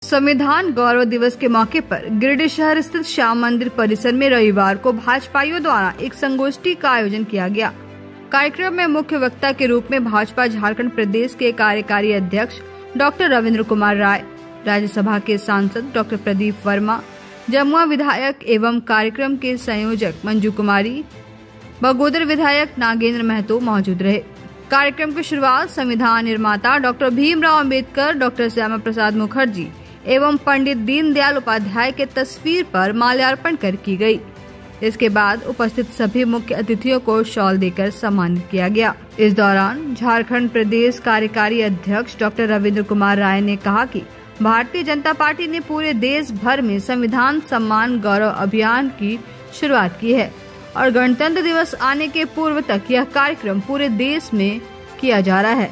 संविधान गौरव दिवस के मौके पर गिरिडीह शहर स्थित श्याम मंदिर परिसर में रविवार को भाजपाइयों द्वारा एक संगोष्ठी का आयोजन किया गया। कार्यक्रम में मुख्य वक्ता के रूप में भाजपा झारखंड प्रदेश के कार्यकारी अध्यक्ष डॉक्टर रविंद्र कुमार राय, राज्यसभा के सांसद डॉक्टर प्रदीप वर्मा, जमुआ विधायक एवं कार्यक्रम के संयोजक मंजू कुमारी, बगोदर विधायक नागेंद्र महतो मौजूद रहे। कार्यक्रम की शुरुआत संविधान निर्माता डॉक्टर भीमराव अंबेडकर, डॉक्टर श्यामा प्रसाद मुखर्जी एवं पंडित दीनदयाल उपाध्याय के तस्वीर पर माल्यार्पण कर की गई। इसके बाद उपस्थित सभी मुख्य अतिथियों को शॉल देकर सम्मानित किया गया। इस दौरान झारखंड प्रदेश कार्यकारी अध्यक्ष डॉक्टर रविंद्र कुमार राय ने कहा कि भारतीय जनता पार्टी ने पूरे देश भर में संविधान सम्मान गौरव अभियान की शुरुआत की है और गणतंत्र दिवस आने के पूर्व तक यह कार्यक्रम पूरे देश में किया जा रहा है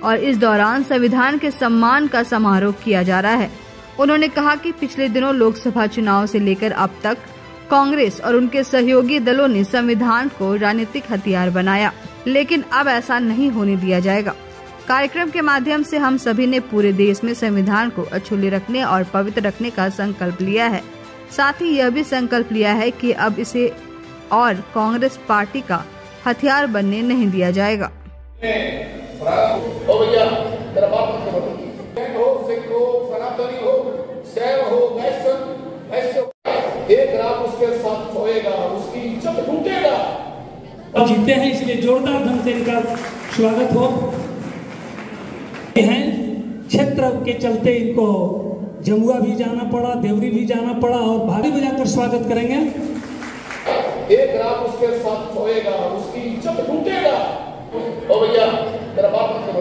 और इस दौरान संविधान के सम्मान का समारोह किया जा रहा है। उन्होंने कहा कि पिछले दिनों लोकसभा चुनाव से लेकर अब तक कांग्रेस और उनके सहयोगी दलों ने संविधान को राजनीतिक हथियार बनाया, लेकिन अब ऐसा नहीं होने दिया जाएगा। कार्यक्रम के माध्यम से हम सभी ने पूरे देश में संविधान को अछूले रखने और पवित्र रखने का संकल्प लिया है। साथ ही यह भी संकल्प लिया है कि अब इसे और कांग्रेस पार्टी का हथियार बनने नहीं दिया जाएगा। एक रात उसके साथ सोएगा, उसकी इज्जत टूटेगा। अब जीते हैं, इसलिए जोरदार ढंग से इनका स्वागत हो। हैं क्षेत्र के चलते इनको जमुआ भी जाना पड़ा, देवरी भी जाना पड़ा और भारी बजाकर स्वागत करेंगे। एक रात उसके साथ सोएगा, उसकी इज्जत टूटेगा। ओ भैया तेरा बाप मत करो,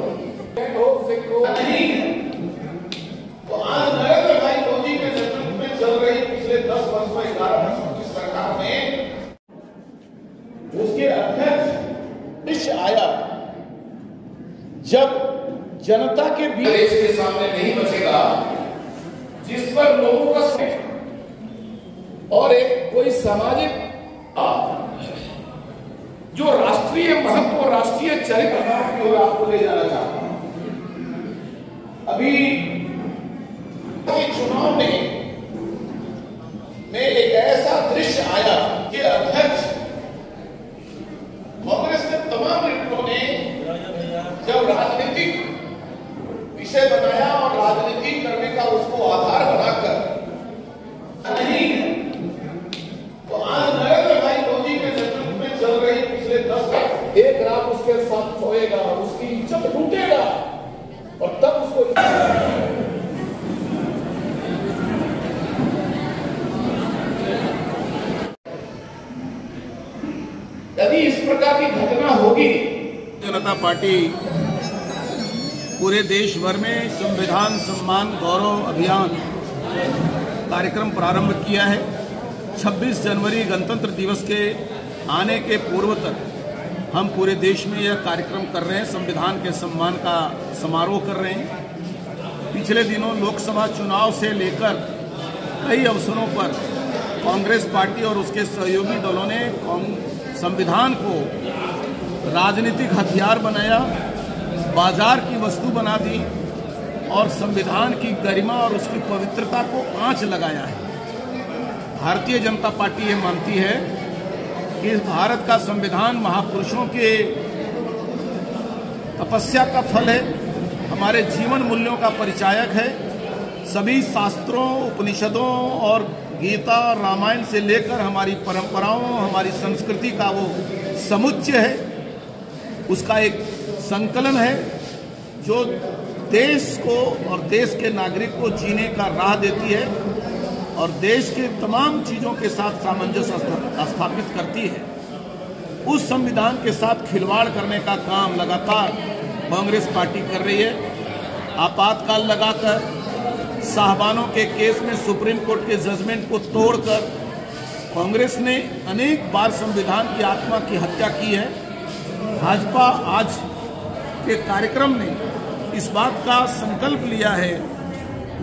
तो आज नरेंद्र भाई मोदी के नेतृत्व में चल रही पिछले 10 वर्ष में 11 वर्षों की सरकार में उसके अध्यक्ष आया जब जनता के बीच देश के सामने नहीं बचेगा, जिस पर लोगों का और एक कोई सामाजिक जो राष्ट्रीय महत्व और राष्ट्रीय चरित्र की ओर आपको ले जाना चाहता हूं। अभी चुनाव में एक ऐसा दृश्य आया कि अध्यक्ष कांग्रेस के तमाम लीडरों ने जब राजनीतिक विषय बनाया और राजनीति करने का उसको आधार बनाकर नहीं, तो आज नरेंद्र भाई मोदी के नेतृत्व में चल रही पिछले 10 वर्ष एक रात उसके साथ सोएगा, उसकी इज्जत टूटेगा और तब उसको यदि इस प्रकार की घटना होगी। जनता पार्टी पूरे देश भर में संविधान सम्मान गौरव अभियान कार्यक्रम प्रारंभ किया है। 26 जनवरी गणतंत्र दिवस के आने के पूर्व तक हम पूरे देश में यह कार्यक्रम कर रहे हैं, संविधान के सम्मान का समारोह कर रहे हैं। पिछले दिनों लोकसभा चुनाव से लेकर कई अवसरों पर कांग्रेस पार्टी और उसके सहयोगी दलों ने संविधान को राजनीतिक हथियार बनाया, बाजार की वस्तु बना दी और संविधान की गरिमा और उसकी पवित्रता को आंच लगाया है। भारतीय जनता पार्टी ये मानती है कि भारत का संविधान महापुरुषों के तपस्या का फल है, हमारे जीवन मूल्यों का परिचायक है। सभी शास्त्रों, उपनिषदों और गीता और रामायण से लेकर हमारी परंपराओं, हमारी संस्कृति का वो समुच्चय है, उसका एक संकलन है जो देश को और देश के नागरिक को जीने का राह देती है और देश के तमाम चीज़ों के साथ सामंजस्य स्थापित करती है। उस संविधान के साथ खिलवाड़ करने का काम लगातार कांग्रेस पार्टी कर रही है। आपातकाल लगाकर, साहबानों के केस में सुप्रीम कोर्ट के जजमेंट को तोड़कर कांग्रेस ने अनेक बार संविधान की आत्मा की हत्या की है। भाजपा आज के कार्यक्रम ने इस बात का संकल्प लिया है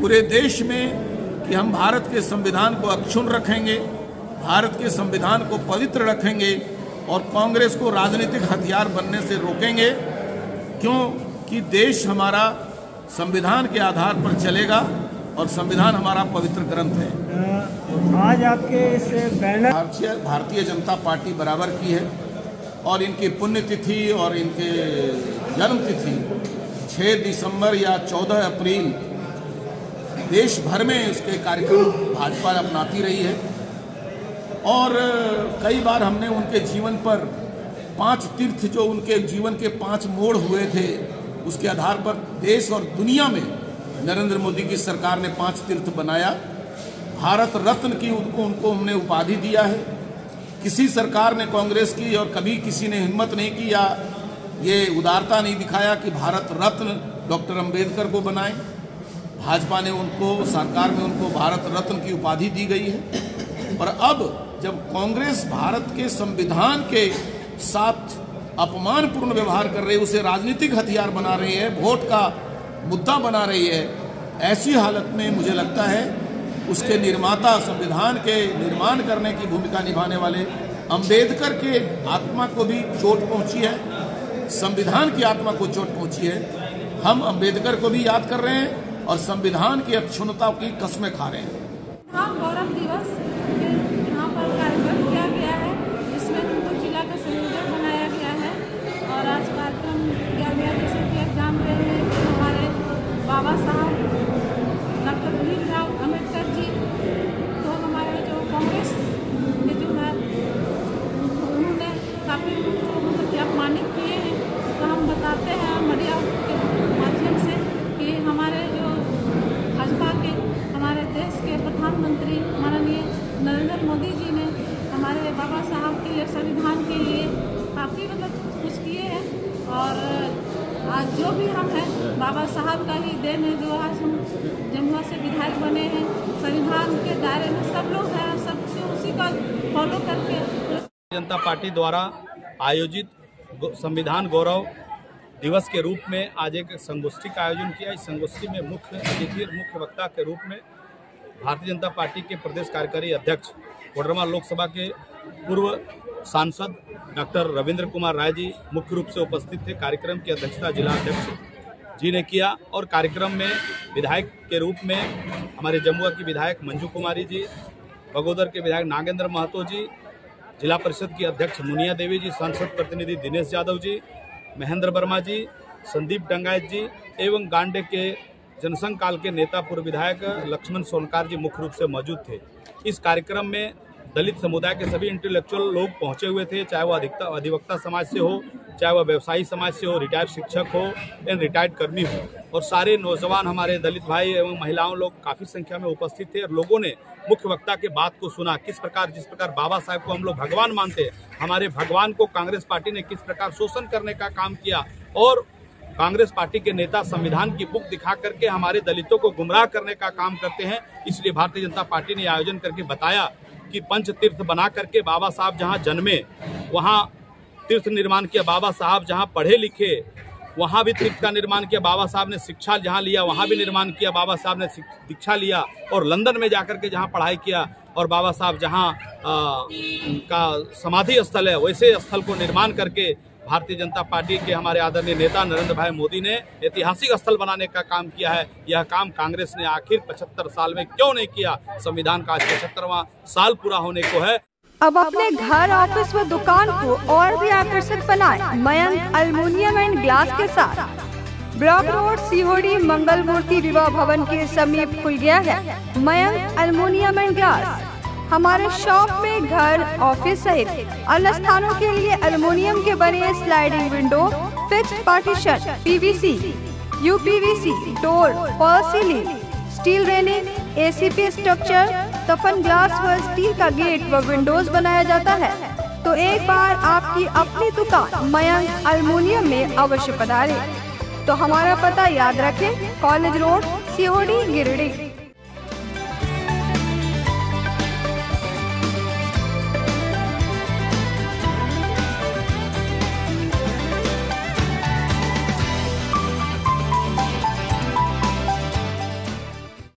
पूरे देश में कि हम भारत के संविधान को अक्षुण्ण रखेंगे, भारत के संविधान को पवित्र रखेंगे और कांग्रेस को राजनीतिक हथियार बनने से रोकेंगे। क्योंकि देश हमारा संविधान के आधार पर चलेगा और संविधान हमारा पवित्र ग्रंथ है। आज आपके इस बैनर भारतीय जनता पार्टी बराबर की है और इनकी पुण्यतिथि और इनके जन्म तिथि 6 दिसंबर या 14 अप्रैल देश भर में इसके कार्यक्रम भाजपा अपनाती रही है और कई बार हमने उनके जीवन पर 5 तीर्थ जो उनके जीवन के 5 मोड़ हुए थे उसके आधार पर देश और दुनिया में नरेंद्र मोदी की सरकार ने 5 तीर्थ बनाया। भारत रत्न की उनको हमने उपाधि दिया है। किसी सरकार ने कांग्रेस की और कभी किसी ने हिम्मत नहीं की या ये उदारता नहीं दिखाया कि भारत रत्न डॉक्टर अंबेडकर को बनाए। भाजपा ने उनको सरकार में उनको भारत रत्न की उपाधि दी गई है और अब जब कांग्रेस भारत के संविधान के साथ अपमानपूर्ण व्यवहार कर रही है, उसे राजनीतिक हथियार बना रही है, वोट का मुद्दा बना रही है, ऐसी हालत में मुझे लगता है उसके निर्माता संविधान के निर्माण करने की भूमिका निभाने वाले अंबेडकर के आत्मा को भी चोट पहुंची है, संविधान की आत्मा को चोट पहुंची है। हम अंबेडकर को भी याद कर रहे हैं और संविधान की अक्षुण्णता की कस्में खा रहे हैं। गौरव दिवस यहाँ पर कार्यक्रम किया गया है जिसमें हमको जिला का संयोजक बनाया गया है और आज कार्यक्रम किया गया जैसे कि आप जान रहे हैं कि हमारे बाबा साहब डॉक्टर भीमराव अम्बेडकर जी तो हमारे जो कांग्रेस के जो है उन्होंने काफ़ी मतलब अपमानित किए हैं। तो हम बताते हैं मीडिया के माध्यम से कि हमारे जो भाजपा के हमारे देश के प्रधानमंत्री माननीय नरेंद्र मोदी जी ने हमारे बाबा साहब के लिए संविधान के लिए काफ़ी मतलब कुछ किए हैं और आज जो भी हम हैं बाबा साहब का ही देन है जो आज हम जमुआ से विधायक बने हैं। संविधान के दायरे में सब लोग हैं, सबसे उसी का फॉलो करके जनता पार्टी द्वारा आयोजित संविधान गौरव दिवस के रूप में आज एक संगोष्ठी का आयोजन किया। इस संगोष्ठी में मुख्य अतिथि और मुख्य वक्ता के रूप में भारतीय जनता पार्टी के प्रदेश कार्यकारी अध्यक्ष कोडरमा लोकसभा के पूर्व सांसद डॉक्टर रविंद्र कुमार राय जी मुख्य रूप से उपस्थित थे। कार्यक्रम की अध्यक्षता जिला अध्यक्ष जी ने किया और कार्यक्रम में विधायक के रूप में हमारे जमुआ की विधायक मंजू कुमारी जी, बगोदर के विधायक नागेंद्र महतो जी, जिला परिषद की अध्यक्ष मुनिया देवी जी, सांसद प्रतिनिधि दिनेश यादव जी, महेंद्र वर्मा जी, संदीप डंगायत जी एवं गांडे के जनसंघ काल के नेता पूर्व विधायक लक्ष्मण सोनकार जी मुख्य रूप से मौजूद थे। इस कार्यक्रम में दलित समुदाय के सभी इंटेलेक्चुअल लोग पहुंचे हुए थे, चाहे वो अधिवक्ता समाज से हो, चाहे वह व्यवसायी समाज से हो, रिटायर्ड शिक्षक हो या रिटायर्ड कर्मी हो और सारे नौजवान हमारे दलित भाई एवं महिलाओं लोग काफ़ी संख्या में उपस्थित थे और लोगों ने मुख्य वक्ता के बात को सुना। जिस प्रकार बाबा साहब को हम लोग भगवान मानते हैं, हमारे भगवान को कांग्रेस पार्टी ने किस प्रकार शोषण करने का काम किया और कांग्रेस पार्टी के नेता संविधान की बुक दिखा करके हमारे दलितों को गुमराह करने का काम करते हैं। इसलिए भारतीय जनता पार्टी ने आयोजन करके बताया कि पंच तीर्थ बना करके बाबा साहब जहां जन्मे वहां तीर्थ निर्माण किया, बाबा साहब जहां पढ़े लिखे वहां भी तीर्थ का निर्माण किया, बाबा साहब ने शिक्षा जहां लिया वहां भी निर्माण किया, बाबा साहब ने दीक्षा लिया और लंदन में जाकर के जहां पढ़ाई किया और बाबा साहब जहां का समाधि स्थल है वैसे स्थल को निर्माण करके भारतीय जनता पार्टी के हमारे आदरणीय नेता नरेंद्र भाई मोदी ने ऐतिहासिक स्थल बनाने का काम किया है। यह काम कांग्रेस ने आखिर 75 साल में क्यों नहीं किया? संविधान का 75वां साल पूरा होने को है। अब अपने घर, ऑफिस व दुकान को और भी आकर्षक बनाएं मयंक एल्युमिनियम एंड ग्लास के साथ। ब्लॉक रोड सीहोड़ी मंगल मूर्ति विवाह भवन के समीप खुल गया है मयंक एल्युमिनियम एंड ग्लास। हमारे शॉप में घर, ऑफिस सहित अन्य स्थानों के लिए एल्युमिनियम के बने sliding window, fixed partition, PVC, UPVC, door, fall ceiling, steel railing, ACP structure, toughen glass व स्टील का गेट व विंडोज बनाया जाता है। तो एक बार आपकी अपनी दुकान मयंक एल्युमिनियम में अवश्य पधारें। तो हमारा पता याद रखें, कॉलेज रोड, सीहोड़ी, गिरिडीह।